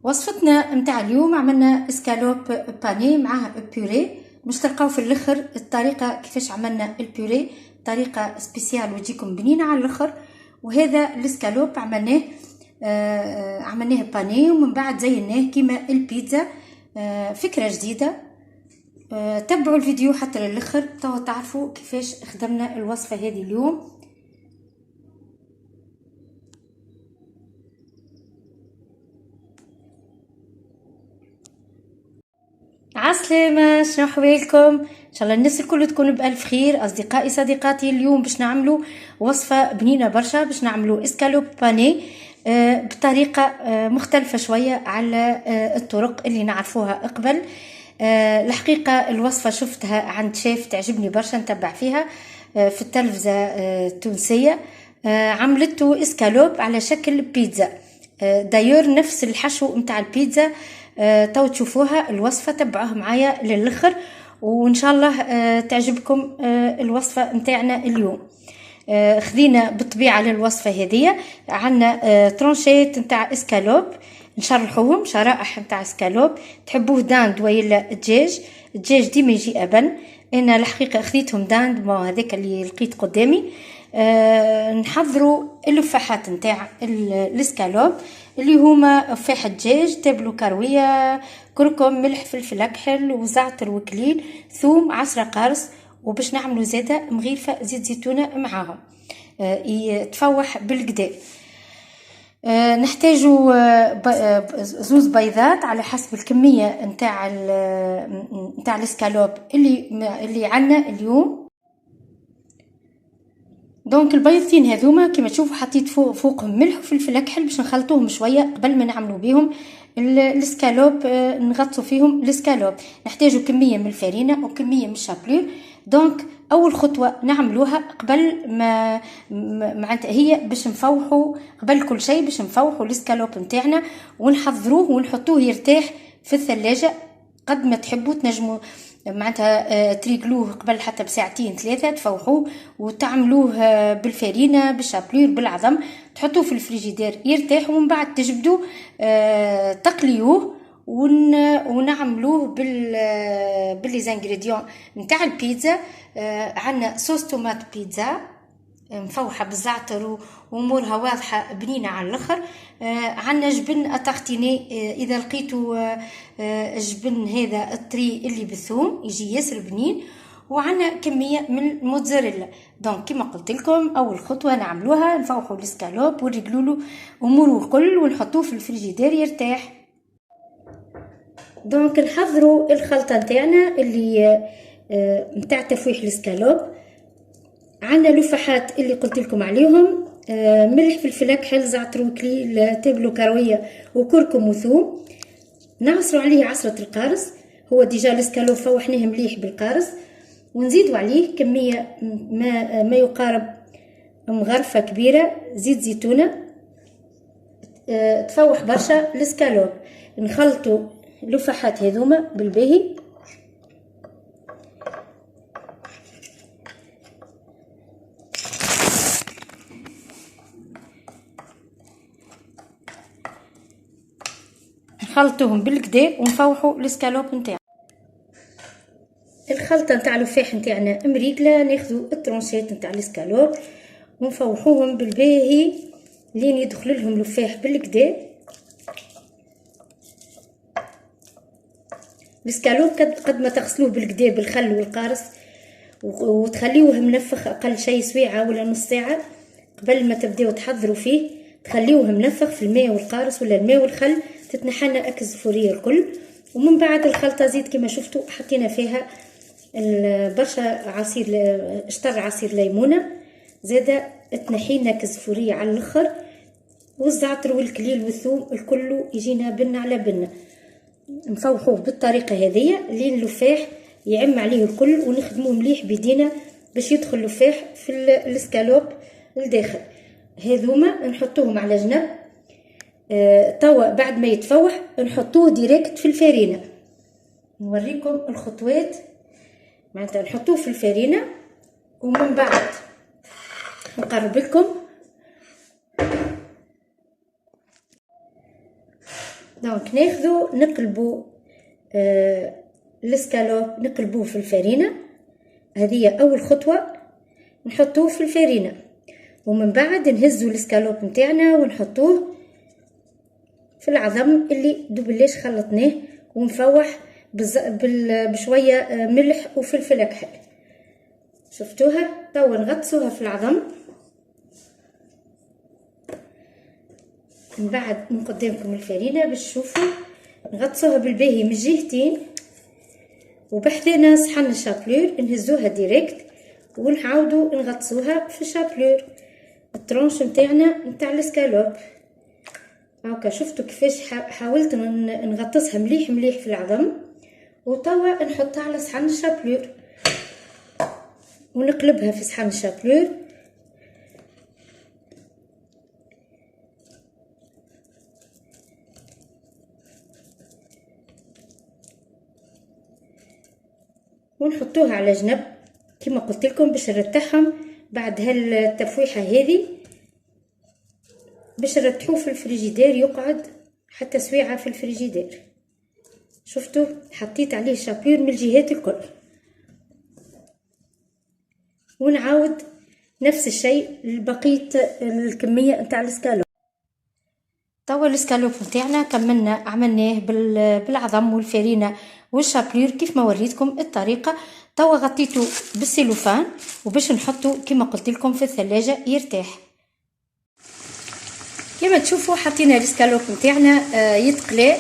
وصفتنا متاع اليوم عملنا اسكالوب باني معاه بيوري. باش تلقاو في الاخر الطريقه كيفاش عملنا البيوري، طريقه سبيسيال وتجيكم بنينه على الاخر. وهذا الاسكالوب عملناه باني ومن بعد زيناه كيما البيتزا. فكره جديده. تبعوا الفيديو حتى للاخر تو تعرفوا كيفاش خدمنا الوصفه هذه اليوم. عسلامة، شنو احوالكم؟ ان شاء الله الناس الكل تكون بألف خير. اصدقائي صديقاتي، اليوم باش نعملوا وصفه بنينه برشا، باش نعملوا اسكالوب باني بطريقه مختلفه شويه على الطرق اللي نعرفوها قبل. الحقيقه الوصفه شفتها عند شيف تعجبني برشا، نتبع فيها في التلفزه التونسيه. عملته اسكالوب على شكل بيتزا، دايور نفس الحشو متاع البيتزا. تو تشوفوها الوصفه، تبعوها معايا للاخر وان شاء الله تعجبكم الوصفه متاعنا اليوم. خذينا بالطبيعه للوصفه هذه عندنا ترونشيت نتاع اسكالوب، نشرحوهم شرائح نتاع اسكالوب. تحبوه داند ولا الدجاج ديما يجي ابن. انا الحقيقه خذيتهم داند، ما هذاك اللي لقيت قدامي. نحضروا اللفاحات نتاع الاسكالوب اللي هما فاح دجاج، تابلو كرويه، كركم، ملح، فلفل اكحل وزعتر وكليل، ثوم، 10 قرص. وباش نعملوا زاده مغيفه زيت زيتونه معاهم يتفوح بالقدا. نحتاجوا زوز بيضات على حسب الكميه نتاع الاسكالوب اللي عندنا اليوم. دونك البيضتين هذوما كما تشوفوا حطيت فوقهم ملح وفلفل اكحل باش نخلطوهم شويه قبل ما نعملوا بهم الاسكالوب. نغطسوا فيهم الاسكالوب. نحتاجوا كميه من الفرينه وكميه من الشابلور. دونك اول خطوه نعملوها قبل ما معناتها هي باش نفوحوا، قبل كل شيء باش نفوحوا الاسكالوب نتاعنا ونحضروه ونحطوه يرتاح في الثلاجه. قد ما تحبوا تنجموا معناتها تريقلوه قبل حتى بساعتين ثلاثه، تفوحوه وتعملوه بالفرينه بالشابلور بالعظم، تحطوه في الفريجيدير يرتاح. ومن بعد تجبدوا تقليوه ونعملوه باللي زانغريديون نتاع البيتزا. عندنا صوص تومات بيتزا مفوحه بالزعتر وامورها واضحه بنينه على الاخر. عندنا جبن اتارتيني، اذا لقيتوا الجبن هذا الطري اللي بالثوم يجي ياسر بنين. وعندنا كميه من الموتزاريلا. دونك كما قلت لكم اول خطوه نعملوها نفوحوا الاسكالوب ونرجلوا له اموره الكل ونحطوه في الفريجيدير يرتاح. دونك نحضروا الخلطه نتاعنا اللي نتاع تفويح الاسكالوب. عندنا لفاحات اللي قلت لكم عليهم، ملح، فلفل اكحل، زعتر وكليل، تابلو كرويه وكركم وثوم. نعصروا عليه عصره القارص، هو ديجا الاسكالوب فوحناه مليح بالقارص. ونزيدوا عليه كميه ما يقارب مغرفه كبيره زيت زيتونه تفوح برشا الاسكالوب. نخلطوا اللفاحات هذوما بالباهي. نخلطوهم بالكدا ونفوحوا الاسكالوب نتاعنا. الخلطه نتاع اللفاح نتاعنا مريقله، ناخذوا الترونشيت نتاع الاسكالوب ونفوحوهم بالباهي لين يدخل لهم لفاح بالكدا. الاسكالوب قد ما تغسلوه بالكدا بالخل والقارص وتخليوه منفخ اقل شيء سويعه ولا نص ساعه قبل ما تبداو تحضروا فيه. تخليوه منفخ في الماء والقارص ولا الماء والخل، تتنحى الزفوريه الكل. ومن بعد الخلطه زيت كما شفتوا حطينا فيها برشا شطر عصير ليمونه، زاده تنحينا الزفوريه على الاخر، والزعتر والكليل والثوم الكل يجينا بنه على بنه. نفوحوه بالطريقه هذه لين اللفاح يعم عليه الكل ونخدموه مليح بيدينا باش يدخل اللفاح في الاسكالوب لداخل. هذوما نحطوهم على جنب. توا بعد ما يتفوح نحطوه ديريكت في الفرينه. نوريكم الخطوات. معناتها نحطوه في الفرينه ومن بعد نقرب لكم. دونك ناخذو نقلبو الاسكالوب، نقلبوه في الفرينه. هذه اول خطوه، نحطوه في الفرينه ومن بعد نهزو الاسكالوب نتاعنا ونحطوه في العظم اللي دوبلاش خلطناه، ونفوح بشويه ملح وفلفل اكحل. شفتوها؟ توا نغطسوها في العظم. من بعد من قدامكم الفرينه باش تشوفوا، نغطسوها بالباهي من الجهتين، وبحذنا صحن الشابلور نهزوها ديريكت ونعاودو نغطسوها في الشابلور الترونش نتاعنا نتاع الاسكالوب. هاكا شفتوا كيفاش حاولت نغطسها مليح مليح في العظم، وتوا نحطها على صحن الشابلور ونقلبها في صحن الشابلور. ونحطوها على جنب كما قلت لكم باش نرتاحهم بعد هالتفويحه هذه، باش نرتاحوه في الفريجيدير يقعد حتى سويعه في الفريجيدير. شفتوا حطيت عليه شابلور من الجهات الكل. ونعاود نفس الشيء لبقيه الكميه نتاع الاسكالوب. توا الاسكالوب نتاعنا كملنا عملناه بالعظم والفرينه والشابلور كيف ما وريتكم الطريقه. توا غطيته بالسيلوفان وباش نحطه كما قلت لكم في الثلاجه يرتاح. كما تشوفوا حطينا الاسكالوب نتاعنا يتقلى،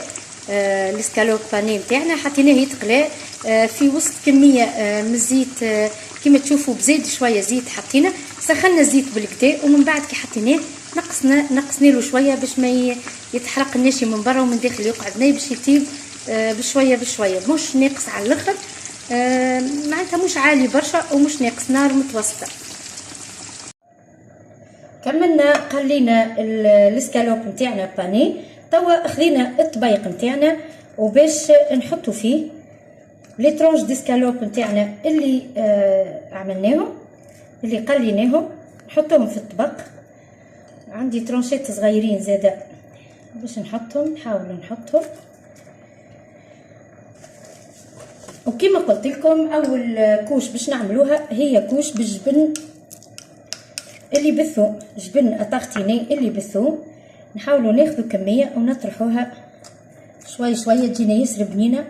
الاسكالوب باني نتاعنا حطيناه يتقلى في وسط كميه من الزيت. كما تشوفوا بزيد شويه زيت حطينا، سخنا الزيت بالكدا، ومن بعد كي حطيناه نقصنا له شويه باش ما يتحرق الناشي من برا ومن داخل، يقعد ناي باش يطيب بشويه بشويه، مش ناقص على الاخر، معناتها مش عالي برشا ومش ناقص، نار متوسطه. كملنا قلينا الاسكالوب نتاعنا باني. توا خذينا الطبيق نتاعنا وباش نحطو فيه لي ترونش ديسكالوب نتاعنا اللي عملناهم اللي قليناهم، نحطوهم في الطبق. عندي ترونشات صغيرين زاده باش نحطهم، نحاول نحطهم. وكما قلت لكم اول كوش باش نعملوها هي كوش بالجبن اللي بالثوم، جبن اطاغتيني اللي بالثوم. نحاولوا ناخذوا كميه ونطرحوها شوي شويه تجينا ياسر بنينه.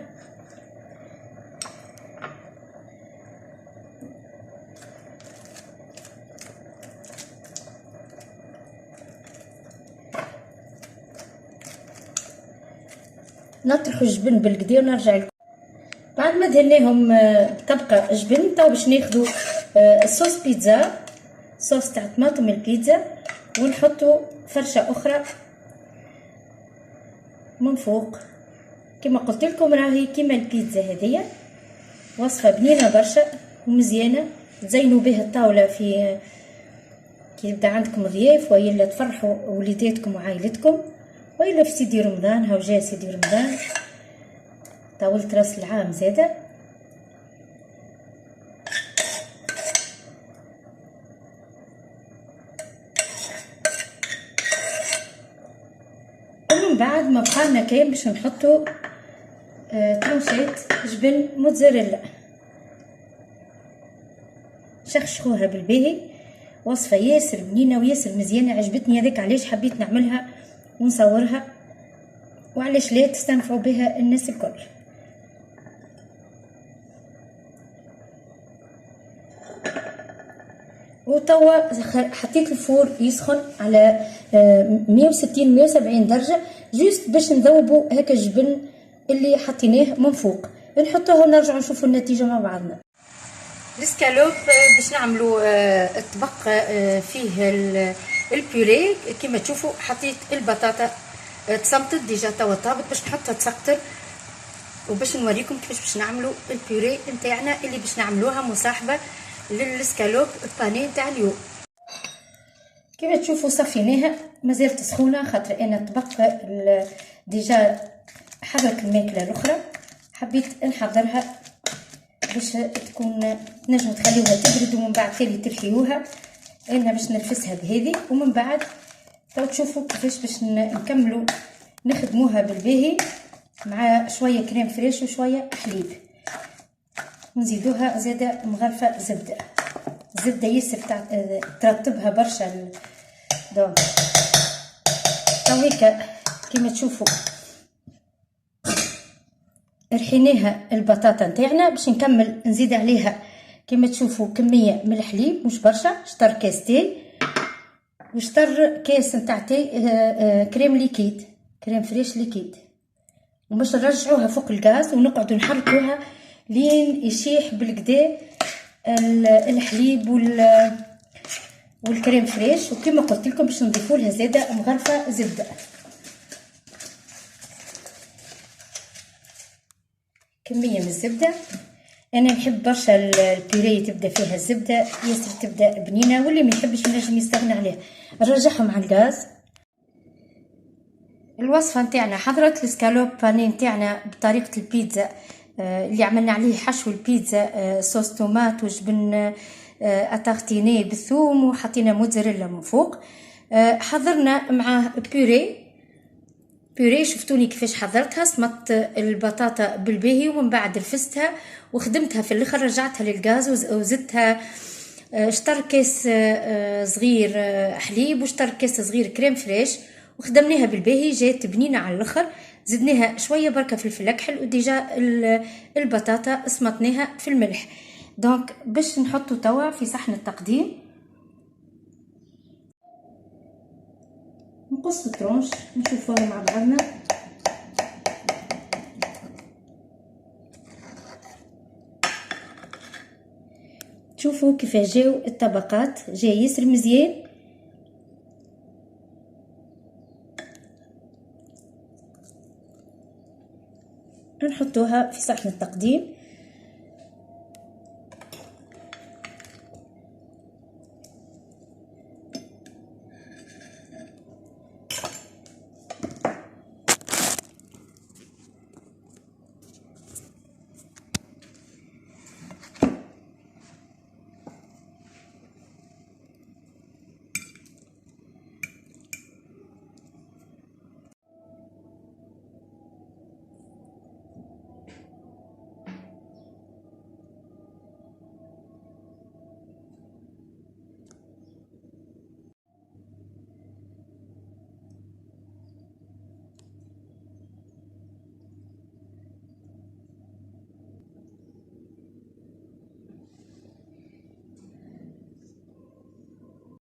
نطرحوا الجبن بالكدا ونرجع لكم بعد ما دهناهم بطبقه جبن. تو باش ناخذوا الصوص بيتزا، صوص تاع طماطم البيتزا، ونحطوا فرشه اخرى من فوق. كما قلت لكم راهي كيما البيتزا، هذه وصفه بنينه برشا ومزيانه تزينوا بها الطاوله في كي يبدا عندكم ضياف، وإلا تفرحوا وليداتكم وعائلتكم، وإلا في سيدي رمضان. هاو جا سيدي رمضان، طاولت راس العام زاده. ومن بعد ما بقالنا كاين باش نحطو ترونشات جبن موتزاريلا، شخشخوها بالباهي. وصفه ياسر بنينه وياسر مزيانه، عجبتني، هذاك علاش حبيت نعملها ونصورها، وعلاش لا تستنفعوا بها الناس الكل. وتوا حطيت الفور يسخن على 160 170 درجه، جوست باش نذوبوا هكا الجبن اللي حطيناه من فوق. نحطوه ونرجعوا نشوفوا النتيجه مع بعضنا. الاسكالوب باش نعملوا الطبق فيه البيوري. كما تشوفوا حطيت البطاطا تصمتت ديجا، توا طابت باش نحطها تسقطر، وباش نوريكم كيفاش باش نعملوا البيوري نتاعنا اللي باش نعملوها مصاحبه للاسكالوب باني نتاع اليوم. كما تشوفوا صفيناها مازالت سخونه، خاطر انا الطبق ديجا حضرت الماكله الاخرى، حبيت نحضرها باش تكون تنجموا تخليوها تبرد ومن بعد تالي ترحيوها. انا باش نلفسها بهذه، ومن بعد تو تشوفوا كيفاش باش نكملوا نخدموها بالباهي مع شويه كريم فريش وشويه حليب، ونزيدوها زاده مغرفه زبده. الزبده ياسر ترطبها برشا. دونك هاكا كيما تشوفوا رحيناها البطاطا نتاعنا. باش نكمل نزيد عليها كيما تشوفوا كميه من الحليب، مش برشا، شطر كاس تاي وشطر كاس نتاع تاي كريم ليكيد، كريم فريش ليكيد. وباش نرجعوها فوق الغاز ونقعدوا نحركوها لين يشيح بالكدا الحليب والكريم فريش. وكما قلت لكم باش نضيفوا لها زاده مغرفه زبده. كميه من الزبده، انا نحب برشا البيري تبدا فيها الزبده ياسر، تبدا بنينه، واللي ما يحبش ينجم يستغنى عليها. نرجعهم على الغاز. الوصفه نتاعنا حضرت الاسكالوب باني نتاعنا بطريقه البيتزا، اللي عملنا عليه حشو البيتزا، صوص طوماط وجبن اتارتيني بالثوم، وحطينا موتزاريلا من فوق. حضرنا معاه بيوري شفتوني كيفاش حضرتها. صمت البطاطا بالباهي ومن بعد لفستها وخدمتها في الاخر، رجعتها للغاز وزدتها شطر كاس صغير حليب وشطر كاس صغير كريم فريش، وخدمناها بالباهي. جات بنينه على الاخر. زدناها شويه بركه فلفل اكحل، وديجا البطاطا صمتناها في الملح. دونك باش نحطو توا في صحن التقديم. نقص الترونش نشوفوها مع بعضنا. شوفوا كيفاش جاو الطبقات، جاي ياسر مزيان. نحطوها في صحن التقديم.